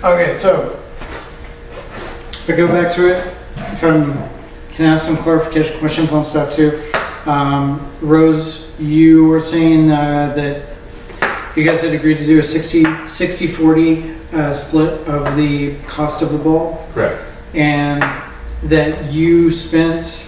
Okay, so to go back to it, can ask some clarification questions on stuff too. Rose, you were saying that you guys had agreed to do a 60-40 split of the cost of the ball, Correct. and that you spent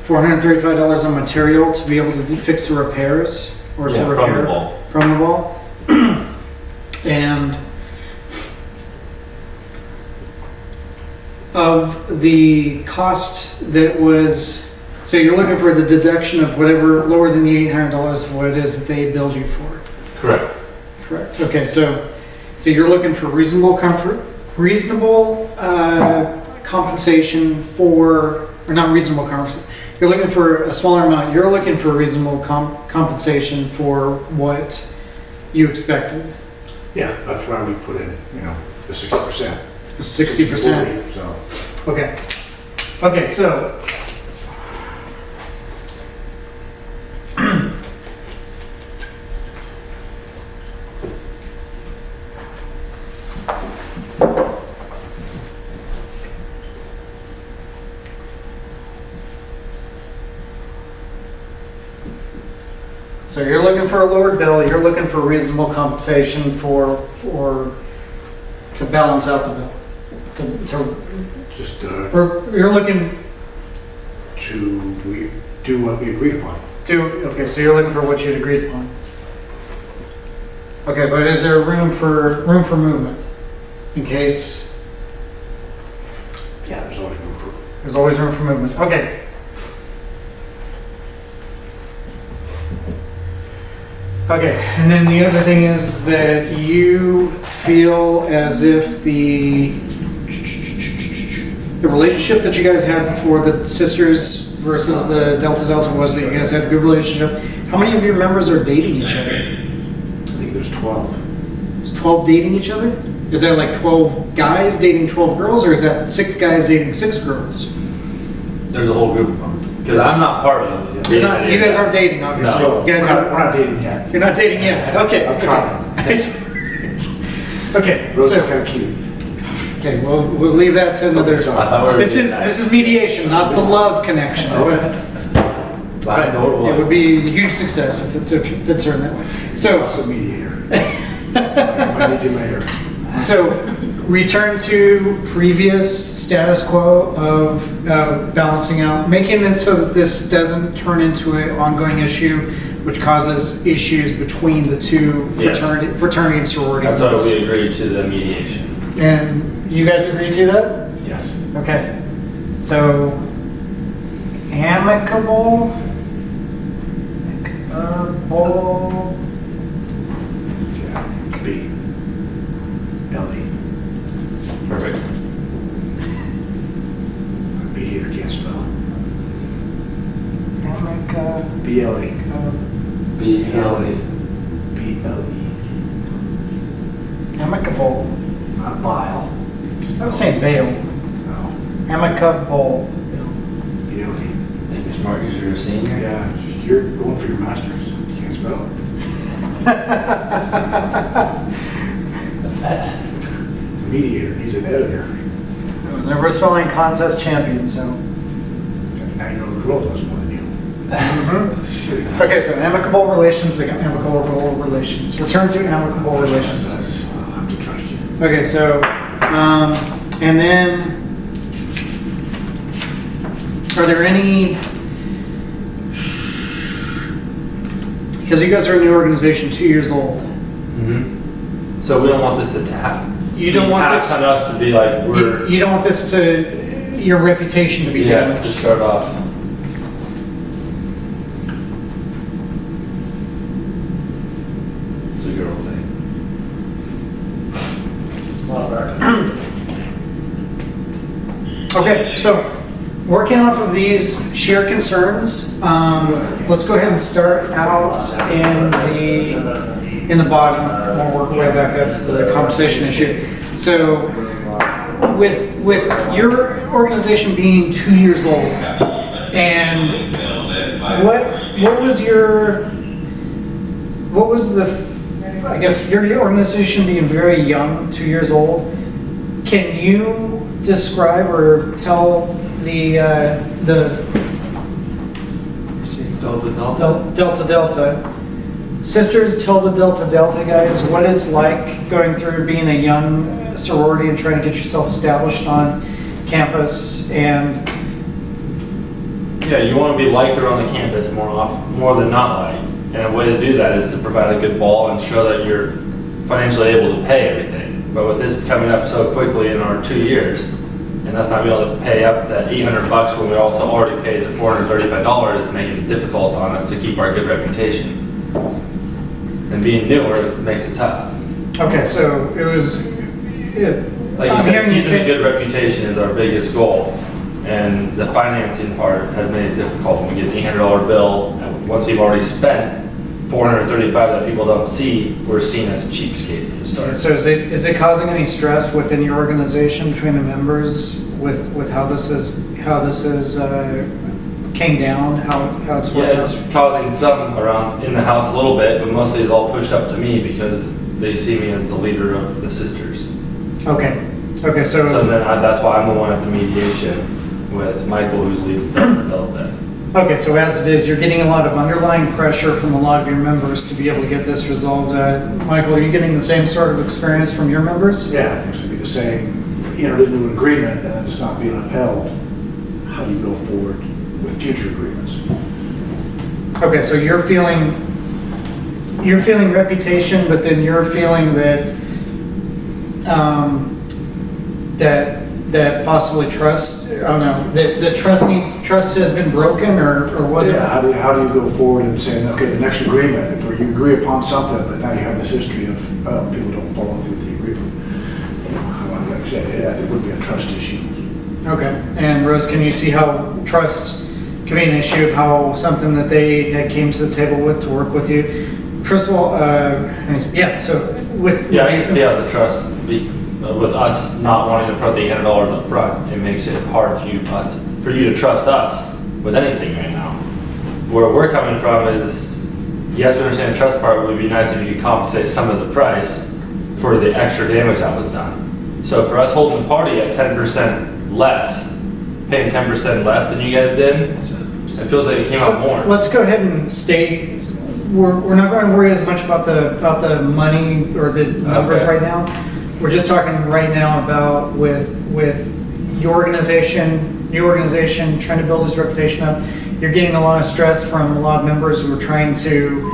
$435 on material to be able to fix the repairs or to repair from the ball. And of the cost that was, so you're looking for the deduction of whatever lower than the $800 of what it is that they billed you for. Correct. Correct. Okay, so you're looking for reasonable compensation for, or not reasonable compensation. You're looking for a smaller amount. You're looking for reasonable compensation for what you expected. Yeah, that's why we put in, the 60%. The 60%. So. Okay. Okay, so so you're looking for a lower bill, you're looking for reasonable compensation to balance out the bill. You're looking to do what we agreed upon. okay, so you're looking for what you'd agreed upon. Okay, but is there room for movement in case? Yeah, there's always room for. There's always room for movement. Okay. Okay, and then the other thing is that you feel as if the relationship that you guys had for the sisters versus the Delta was that you guys had a good relationship. How many of your members are dating each other? I think there's 12. Is 12 dating each other? Is that like 12 guys dating 12 girls, or is that 6 guys dating 6 girls? There's a whole group of them. Because I'm not part of it. You guys aren't dating, obviously. No, You guys we're not dating yet. You're not dating yet. Okay. I'm trying. Okay. Rose is So kind of cute. okay, we'll leave that to another. This is mediation, not the love connection. But it would be a huge success if it did turn that way. So. Also mediator. I need you later. So, return to previous status quo of balancing out, making it so that this doesn't turn into an ongoing issue, which causes issues between the two fraternity and sorority. That's why we agreed to the mediation. And you guys agree to that? Yes. Okay. So, amicable. Yeah, could be Ellie. Perfect. Mediator can't spell. Amicable. B-L-E. B-L-E. B-L-E. Amicable. Not bile. I was saying bail. No. Amicable. B-L-E. Think you're smart because you're a senior? Yeah, you're going for your master's. You can't spell. Mediator, he's an editor. I was never a spelling contest champion, so. Now you know the girl knows more than you. Mm-hmm. Okay, so amicable relations, amicable relations. Return to amicable relations. I'll have to trust you. Okay, so, and then, are there any, because you guys are a new organization, 2 years old. Mm-hmm. So we don't want this to You don't want this on us to be like we're. You don't want this to, your reputation to be damaged. To start off. It's a girl thing. Okay, so working off of these shared concerns, let's go ahead and start out in the bottom. We'll work our way back up to the compensation issue. So, with your organization being 2 years old, and what was the, I guess your organization being very young, 2 years old, Can you describe or tell let's see, Delta. Sisters, tell the Delta guys what it's like going through being a young sorority and trying to get yourself established on campus. And Yeah, you want to be liked around the campus more than not liked. And a way to do that is to provide a good ball and show that you're financially able to pay everything. But with this coming up so quickly in our 2 years, and us not being able to pay up that $800 when we also already paid the $435, is making it difficult on us to keep our good reputation. And being newer makes it tough. okay, so it was. Like you said, keeping a good reputation is our biggest goal. And the financing part has made it difficult when we get an $800 bill. And once we've already spent $435 that people don't see, we're seen as cheapskates to start. So is it causing any stress within your organization between the members with how this is came down, how it's worked Yeah, it's causing some around in the house a little bit, but mostly it's all pushed up to me because they see me as the leader of the sisters. Okay, So then that's why I'm the one at the mediation with Michael, who leads Delta. okay, so as it is, you're getting a lot of underlying pressure from a lot of your members to be able to get this resolved. Michael, are you getting the same sort of experience from your members? Yeah, it should be the same, entered into an agreement and it's not being upheld. How do you go forward with future agreements? Okay, so you're feeling reputation, but then you're feeling that that possibly trust, I don't know, that trust has been broken, or was it? Yeah, how do you go forward and say, okay, the next agreement, or you agree upon something, but now you have this history of people don't follow through the agreement. Like I said, yeah, it would be a trust issue. Okay, and Rose, can you see how trust can be an issue, of how something that they had came to the table with to work with you? First of all, yeah, so with... Yeah, I can see how the trust, with us not wanting to front the $800 up front, it makes it hard for you to trust us with anything right now. Where we're coming from is, yes, we understand the trust part, but it would be nice if you could compensate some of the price for the extra damage that was done. So for us holding the party at 10% less, paying 10% less than you guys did, it feels like it came out more. Let's go ahead and state, we're not going to worry as much about the money or the numbers right now. We're just talking right now about with your organization, new organization, trying to build this reputation up. You're getting a lot of stress from a lot of members who are trying to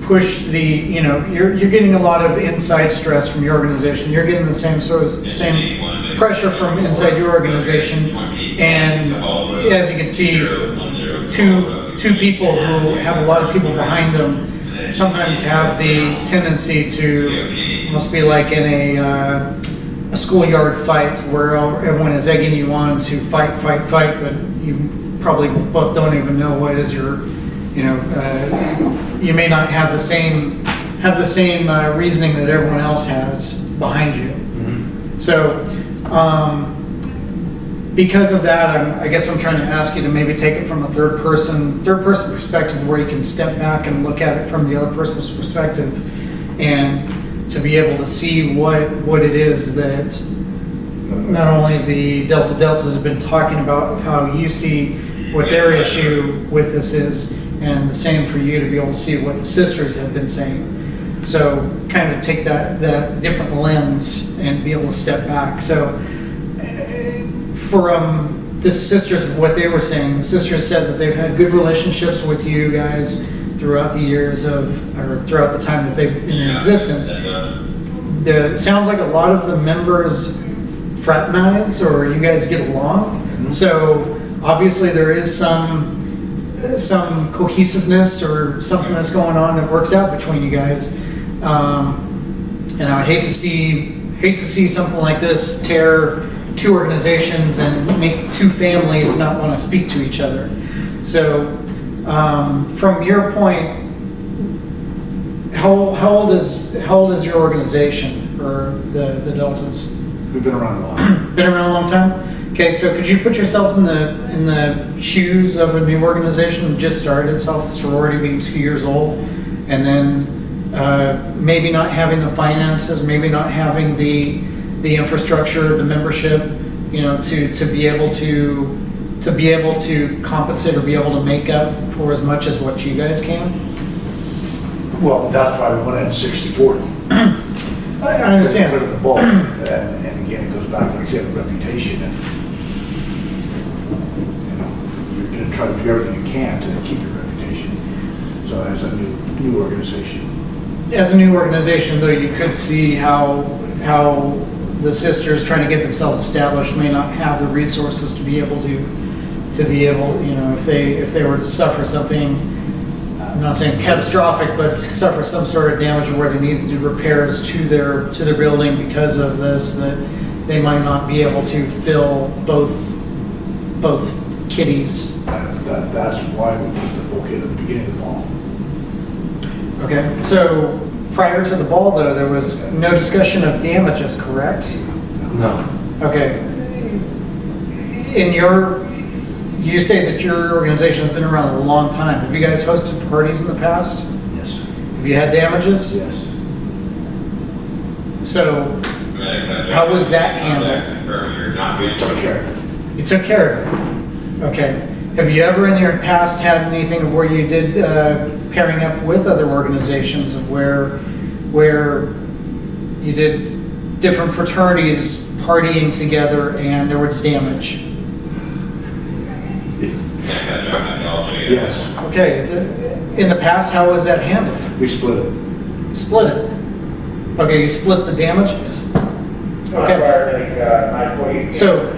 push the, you're getting a lot of inside stress from your organization. You're getting the same pressure from inside your organization. And as you can see, two people who have a lot of people behind them sometimes have the tendency to almost be like in a schoolyard fight where everyone is egging you on to fight, but you probably both don't even know what is your, you may not have the same reasoning that everyone else has behind you. Mm-hmm. So because of that, I guess I'm trying to ask you to maybe take it from a third person perspective, where you can step back and look at it from the other person's perspective, and to be able to see what it is that not only the Deltas have been talking about, how you see what their issue with this is, and the same for you to be able to see what the sisters have been saying. So kind of take that different lens and be able to step back. So from the sisters, of what they were saying, the sisters said that they've had good relationships with you guys throughout the years throughout the time that they've been in existence. It sounds like a lot of the members fraternize, or you guys get along. Mm-hmm. So obviously there is some cohesiveness or something that's going on that works out between you guys. And I would hate to see something like this tear two organizations and make two families not want to speak to each other. So from your point, how old is your organization, or the Deltas? We've been around a while. Been around a long time? Okay, so could you put yourself in the shoes of a new organization that just started itself, sorority being 2 years old, and then maybe not having the finances, maybe not having the the infrastructure, the membership, to be able to compensate or be able to make up for as much as what you guys can? Well, that's why we went at 60/40. I understand. Rid of the bulk, and again, it goes back, like I said, the reputation. You're going to try to do everything you can to keep your reputation. So as a new organization. As a new organization, though, you could see how the sisters trying to get themselves established may not have the resources to be able, if they were to suffer something, I'm not saying catastrophic, but suffer some sort of damage where they need to do repairs to their building because of this, that they might not be able to fill both kitties. That's why we put the bulkhead at the beginning of the ball. Okay, so prior to the ball, though, there was no discussion of damages, correct? No. Okay. You say that your organization has been around a long time. Have you guys hosted parties in the past? Yes. Have you had damages? Yes. So, how was that handled? Took care of it. You took care of it. Okay. Have you ever in your past had anything of where you did pairing up with other organizations of where you did different fraternities partying together and there was damage? Yes. Okay. In the past, how was that handled? We split it. You split it. Okay, you split the damages. Okay. So,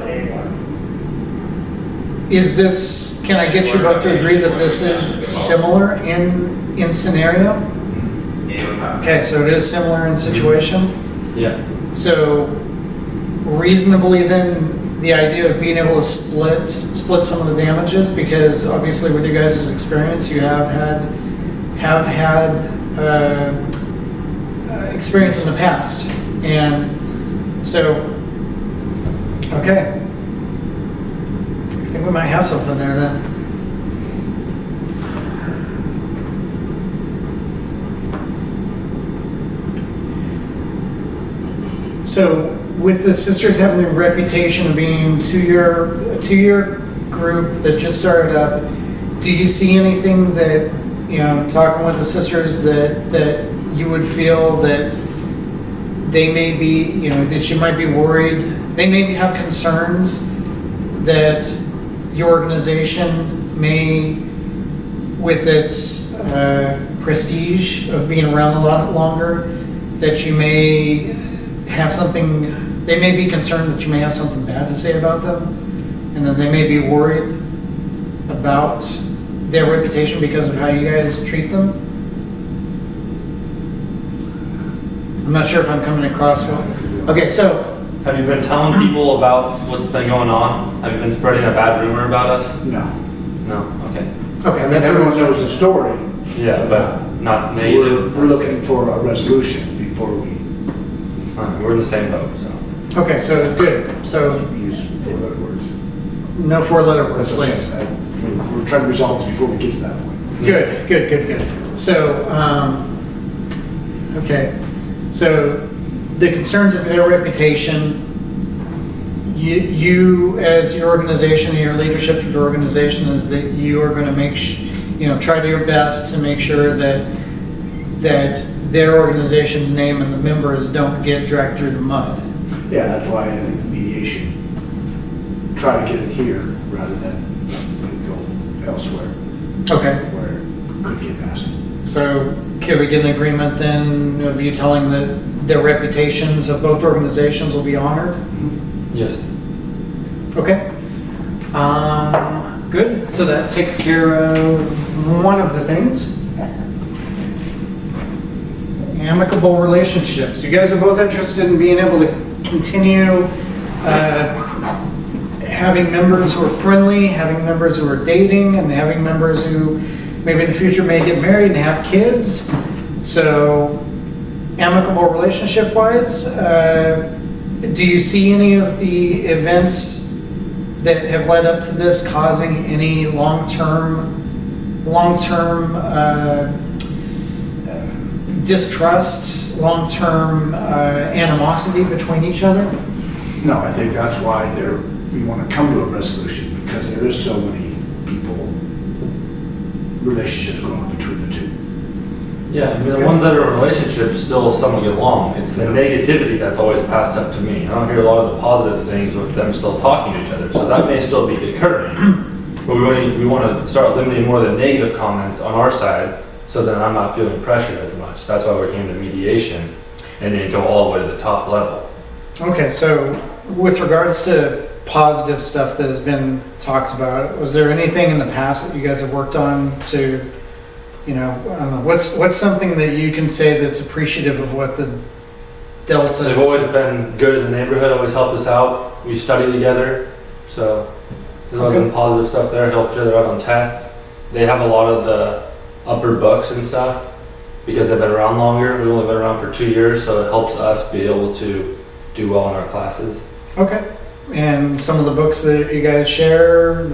is this, can I get you both to agree that this is similar in scenario? Okay, so it is similar in situation? Yeah. So reasonably then, the idea of being able to split some of the damages, because obviously with your guys' experience, you have had experience in the past. And so, okay. I think we might have something there then. So with the sisters having the reputation of being a two-year group that just started up, do you see anything that, talking with the sisters, that you would feel that they may be, that you might be worried, they maybe have concerns that your organization may, with its prestige of being around a lot longer, that you may have something, they may be concerned that you may have something bad to say about them, and that they may be worried about their reputation because of how you guys treat them? I'm not sure if I'm coming across well. Okay, so. Have you been telling people about what's been going on? Have you been spreading a bad rumor about us? No. No, okay. Okay, That's everyone knows the story. Yeah, but not negative. We're looking for a resolution before we We're in the same boat, so. Okay, so good. So use four-letter words. no four-letter words, That's what I'm please. saying. We're trying to resolve this before we get to that point. Good. So, okay. So the concerns of their reputation, you as your organization and your leadership of your organization is that you are going to make, try to your best to make sure that their organization's name and the members don't get dragged through the mud. Yeah, that's why I think the mediation, try to get it here rather than go elsewhere Okay. where it could get nasty. So can we get an agreement then of you telling that their reputations of both organizations will be honored? Yes. Okay. Good. So that takes care of one of the things. Amicable relationships. You guys are both interested in being able to continue having members who are friendly, having members who are dating, and having members who maybe in the future may get married and have kids. So amicable relationship wise, do you see any of the events that have led up to this causing any long-term distrust, long-term animosity between each other? No, I think that's why we want to come to a resolution, because there is so many relationships going on between the two. Yeah, I mean, the ones that are in relationships still somewhat get along. It's the negativity that's always passed up to me. I don't hear a lot of the positive things with them still talking to each other, so that may still be occurring. But we want to start limiting more of the negative comments on our side, so that I'm not feeling pressured as much. That's why we came to mediation, and then go all the way to the top level. Okay, so with regards to positive stuff that has been talked about, was there anything in the past that you guys have worked on to, I don't know, what's something that you can say that's appreciative of what the Delta They've is? always been good in the neighborhood, always helped us out. We study together, so there's always been positive stuff there, help each other out on tests. They have a lot of the upper books and stuff because they've been around longer. We've only been around for 2 years, so it helps us be able to do well in our classes. Okay. And some of the books that you guys share?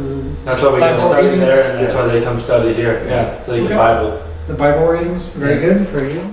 That's why we go Bible study readings? there, and that's why they come study here. Yeah, it's like Okay. the Bible. The Bible readings? Very Yeah. good, very good.